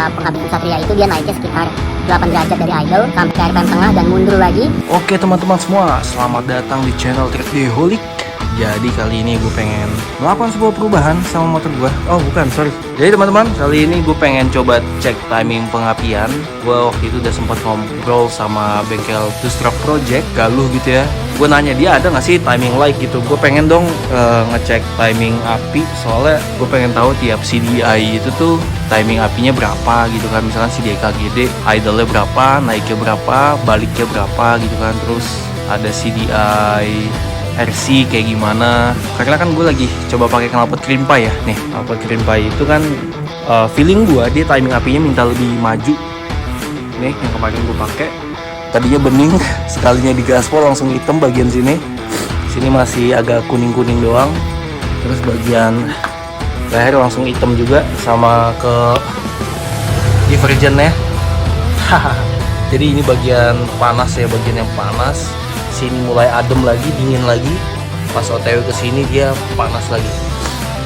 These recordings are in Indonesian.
penghabisan Satria itu dia naiknya sekitar 8 derajat dari idle sampai ke RPM tengah dan mundur lagi. Oke teman-teman semua, selamat datang di channel Trackdaholic. Jadi kali ini gue pengen melakukan sebuah perubahan sama motor gue. Oh bukan, sorry. Jadi teman-teman, kali ini gue pengen coba cek timing pengapian. Gue waktu itu udah sempat ngobrol sama bengkel Two Stroke Project, Galuh gitu ya. Gue nanya dia ada nggak sih timing light gitu. Gue pengen dong ngecek timing api. Soalnya gue pengen tahu tiap CDI itu tuh timing apinya berapa gitu kan. Misalkan CDI KGD, idle-nya berapa, naiknya berapa, baliknya berapa gitu kan. Terus ada CDI RC kayak gimana, karena kan gue lagi coba pakai knalpot Krimpai ya. Nih knalpot Krimpai itu kan feeling gue dia timing apinya minta lebih maju. Nih yang kemarin gue pakai tadinya bening, sekalinya digaspol langsung hitam bagian sini. Sini masih agak kuning-kuning doang. Terus bagian leher langsung hitam juga, sama ke divergennya. Jadi ini bagian panas ya, bagian yang panas. Sini mulai adem lagi, dingin lagi. Pas OTW ke sini dia panas lagi.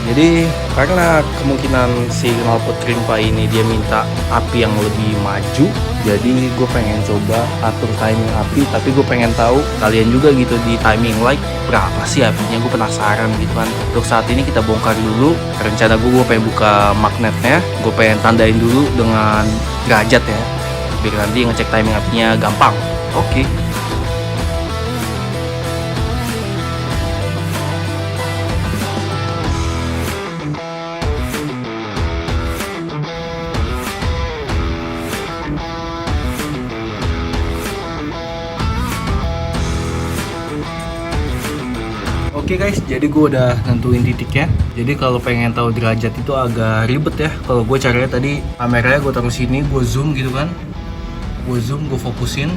Jadi karena kemungkinan si knalpot Krimpai ini dia minta api yang lebih maju, jadi gue pengen coba atur timing api. Tapi gue pengen tahu kalian juga gitu di timing light berapa sih apinya. Gue penasaran gitu kan. Untuk saat ini kita bongkar dulu. Rencana gue pengen buka magnetnya. Gue pengen tandain dulu dengan derajat ya, biar nanti ngecek timing apinya gampang. Oke. Oke guys, jadi gue udah nentuin titiknya. Jadi kalau pengen tahu derajat itu agak ribet ya. Kalau gue caranya tadi kameranya gue taruh sini, gue zoom gitu kan. Gue zoom, gue fokusin,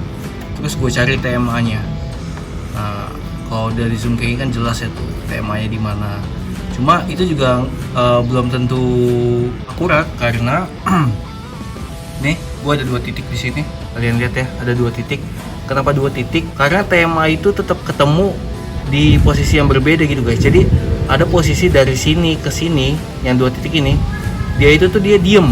terus gue cari TMA-nya. Nah, kalau dari zoom kayak gini kan jelas ya tuh TMA-nya di mana. Cuma itu juga belum tentu akurat karena nih, gue ada 2 titik di sini. Kalian lihat ya, ada 2 titik. Kenapa 2 titik? Karena TMA itu tetap ketemu di posisi yang berbeda gitu guys. Jadi ada posisi dari sini ke sini yang 2 titik ini, dia itu tuh dia diem,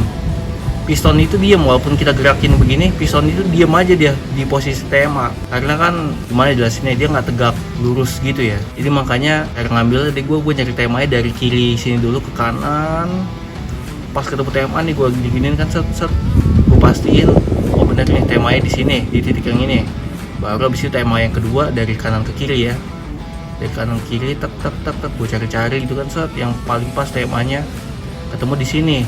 piston itu diem. Walaupun kita gerakin begini, piston itu diem aja dia di posisi TMA. Karena kan gimana jelasinnya, dia nggak tegak lurus gitu ya. Jadi makanya cara ngambil dari gue nyari TMA nya dari kiri sini dulu ke kanan. Pas ketemu TMA nih gue diginin kan, set gue pastiin oh bener nih TMA nya di sini, di titik yang ini. Baru abis itu TMA yang kedua dari kanan ke kiri ya. Dari kanan kiri tek gue cari-cari gitu kan, set yang paling pas TMA-nya ketemu di sini.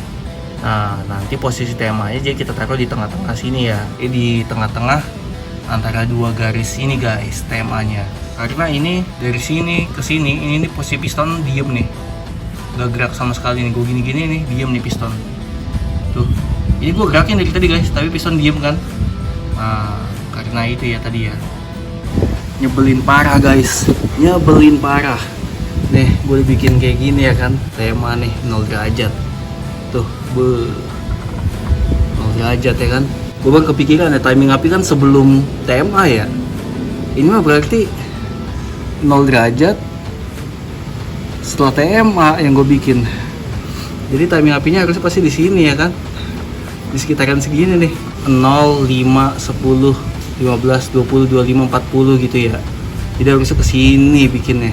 Nah, nanti posisi TMA-nya jadi kita taruh di tengah-tengah sini ya. Di tengah-tengah antara 2 garis ini guys TMA-nya. Karena ini dari sini ke sini, ini posisi piston diem nih. Gak gerak sama sekali nih. Gue gini-gini nih, diem nih piston. Tuh. Ini gue gerakin dari tadi guys, tapi piston diem kan. Nah, karena itu ya tadi ya. Nyebelin parah guys, nyebelin parah. Nih gue bikin kayak gini ya kan, tema nih 0 derajat. Tuh 0 derajat ya kan. Gue baru kepikiran ya, timing api kan sebelum TMA ya. Ini mah berarti 0 derajat setelah TMA yang gue bikin. Jadi timing apinya harusnya pasti di sini ya kan, di sekitaran segini nih, 0, 5, 10, 15, 20, 25, 40 gitu ya. Jadi harusnya kesini bikinnya.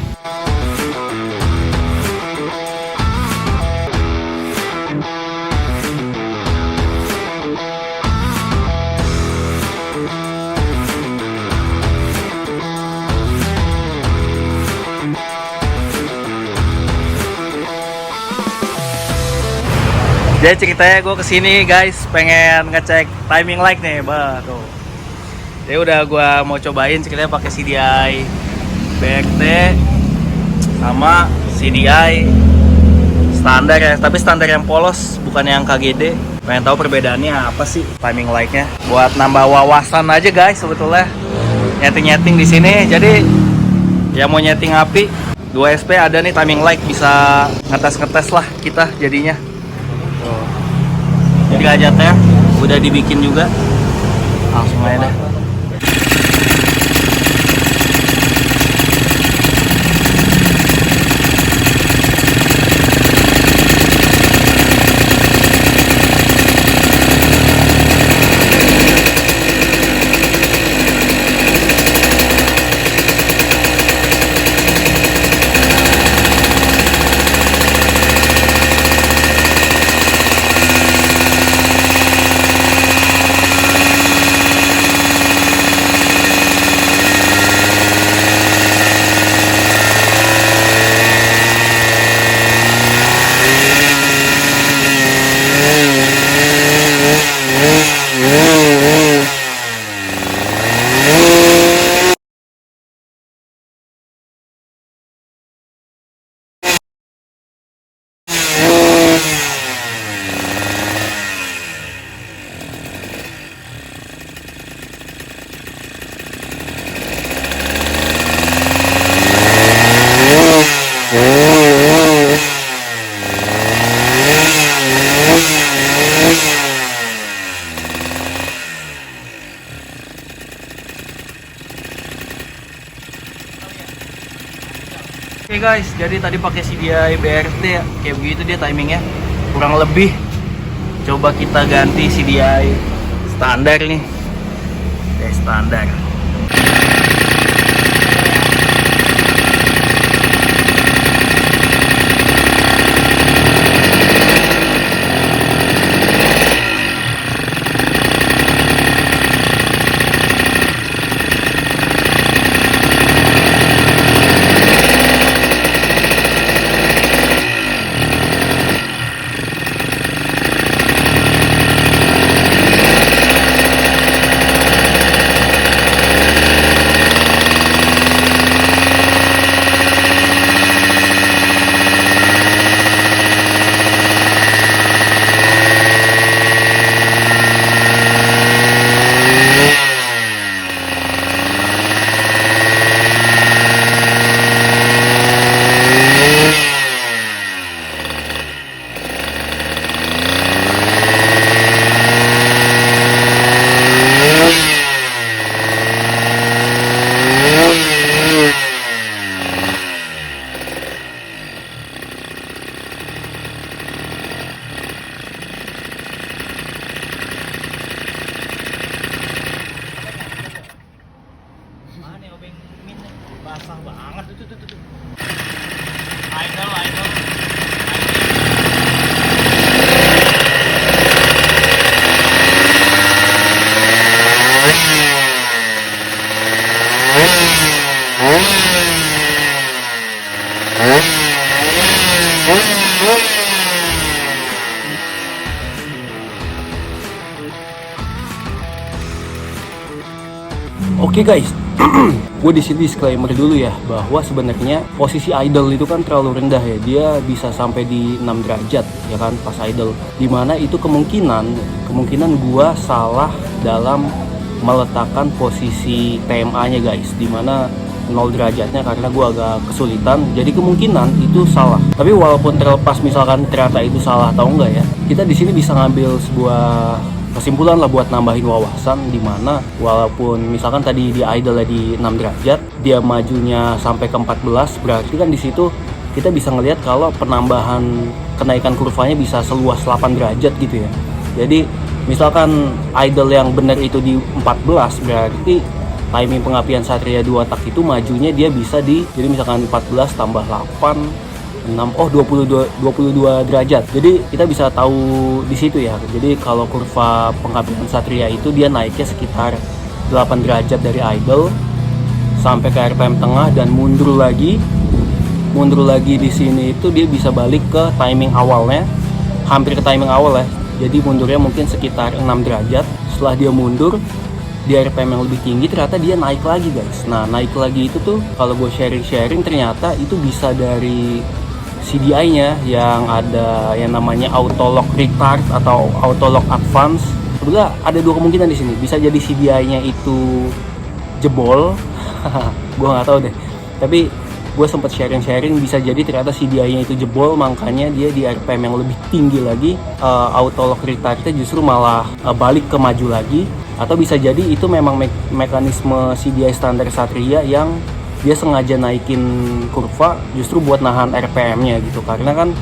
Jadi ceritanya gue kesini guys, pengen ngecek timing light nih, tuh. Jadi udah gue mau cobain ceritanya pakai CDI BXT sama CDI standar ya, tapi standar yang polos, bukan yang KGD. Pengen tahu perbedaannya apa sih timing lightnya? Buat nambah wawasan aja guys sebetulnya. Nyeting-nyeting di sini. Jadi yang mau nyeting api 2SP ada nih timing light, bisa ngetes-ngetes lah kita jadinya. Tuh. Jadi derajatnya udah dibikin juga. Langsung aja deh. guys, jadi tadi pakai CDI BRT ya, kayak begitu dia timingnya kurang lebih. Coba kita ganti CDI standar nih, standar. Basah banget tuh. I know. Oke guys, gue di sini disclaimer dulu ya, bahwa sebenarnya posisi idle itu kan terlalu rendah ya. Dia bisa sampai di 6 derajat ya kan pas idle. Dimana itu kemungkinan gue salah dalam meletakkan posisi TMA-nya guys, dimana 0 derajatnya karena gue agak kesulitan. Jadi kemungkinan itu salah. Tapi walaupun terlepas misalkan ternyata itu salah atau enggak ya, kita di sini bisa ngambil sebuah kesimpulan lah buat nambahin wawasan, dimana walaupun misalkan tadi di idle di 6 derajat, dia majunya sampai ke 14, berarti kan di situ kita bisa ngelihat kalau penambahan kenaikan kurvanya bisa seluas 8 derajat gitu ya. Jadi misalkan idle yang benar itu di 14, berarti timing pengapian Satria 2 tak itu majunya dia bisa jadi misalkan 14 tambah 8 22 derajat. Jadi kita bisa tahu di situ ya. Jadi kalau kurva pengapian Satria itu dia naiknya sekitar 8 derajat dari idle sampai ke RPM tengah dan mundur lagi di sini itu dia bisa balik ke timing awalnya, hampir ke timing awal ya. Jadi mundurnya mungkin sekitar 6 derajat. Setelah dia mundur di RPM yang lebih tinggi, ternyata dia naik lagi guys. Nah, naik lagi itu tuh kalau gue sharing ternyata itu bisa dari CDI-nya yang ada yang namanya auto lock retard atau auto lock advance. Sebenarnya ada dua kemungkinan di sini. Bisa jadi CDI-nya itu jebol, gue nggak tahu deh. Tapi gue sempat sharing bisa jadi ternyata CDI-nya itu jebol, makanya dia di RPM yang lebih tinggi lagi, auto lock retardnya justru malah balik ke maju lagi. Atau bisa jadi itu memang mekanisme CDI standar Satria yang dia sengaja naikin kurva justru buat nahan RPM-nya gitu. Karena kan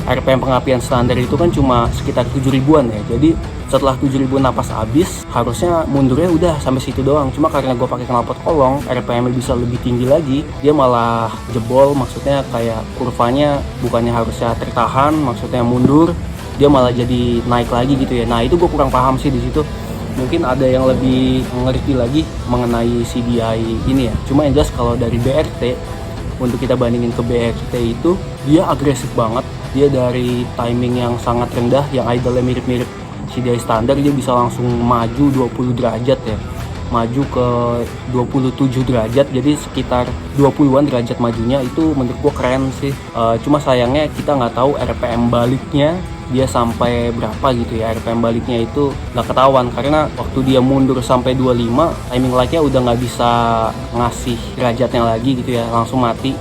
RPM pengapian standar itu kan cuma sekitar 7.000-an ya. Jadi setelah 7.000 napas habis, harusnya mundurnya udah sampai situ doang. Cuma karena gue pakai knalpot kolong, RPM bisa lebih tinggi lagi, dia malah jebol. Maksudnya kayak kurvanya bukannya harusnya tertahan, maksudnya mundur, dia malah jadi naik lagi gitu ya. Nah itu gue kurang paham sih di situ. Mungkin ada yang lebih mengerti lagi mengenai CDI ini ya. Cuma yang jelas kalau dari BRT, untuk kita bandingin ke BRT itu, dia agresif banget. Dia dari timing yang sangat rendah, yang idle mirip-mirip CDI standar, dia bisa langsung maju 20 derajat ya. Maju ke 27 derajat, jadi sekitar 20-an derajat majunya. Itu menurut gua keren sih. Cuma sayangnya kita nggak tahu RPM baliknya dia sampai berapa gitu ya. RPM baliknya itu nggak ketahuan karena waktu dia mundur sampai 25, timing like-nya udah nggak bisa ngasih derajatnya lagi gitu ya, langsung mati.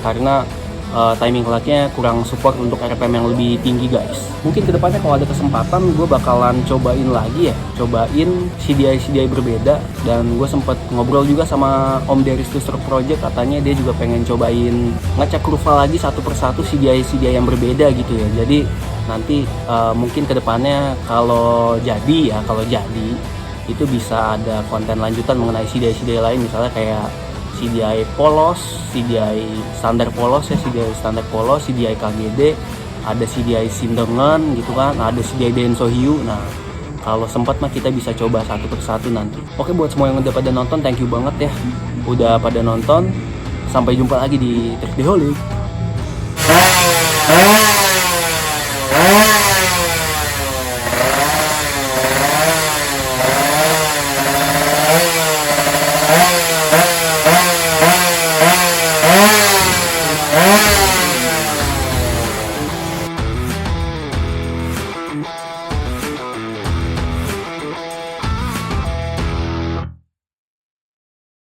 Karena timing clocknya kurang support untuk RPM yang lebih tinggi guys. Mungkin kedepannya kalau ada kesempatan gue bakalan cobain lagi ya, cobain CDI berbeda. Dan gue sempat ngobrol juga sama Om dari Stroke Project, katanya dia juga pengen cobain ngecek kurva lagi satu persatu CDI yang berbeda gitu ya. Jadi nanti mungkin kedepannya kalau jadi itu bisa ada konten lanjutan mengenai CDI lain, misalnya kayak CDI polos, CDI standar polos ya, CDI standar polos, CDI KGD, ada CDI Sindengan gitu kan, ada CDI Denso Hiu. Nah, kalau sempat mah kita bisa coba satu persatu nanti. Oke, buat semua yang udah pada nonton, thank you banget ya udah pada nonton. Sampai jumpa lagi di Trikdiholic.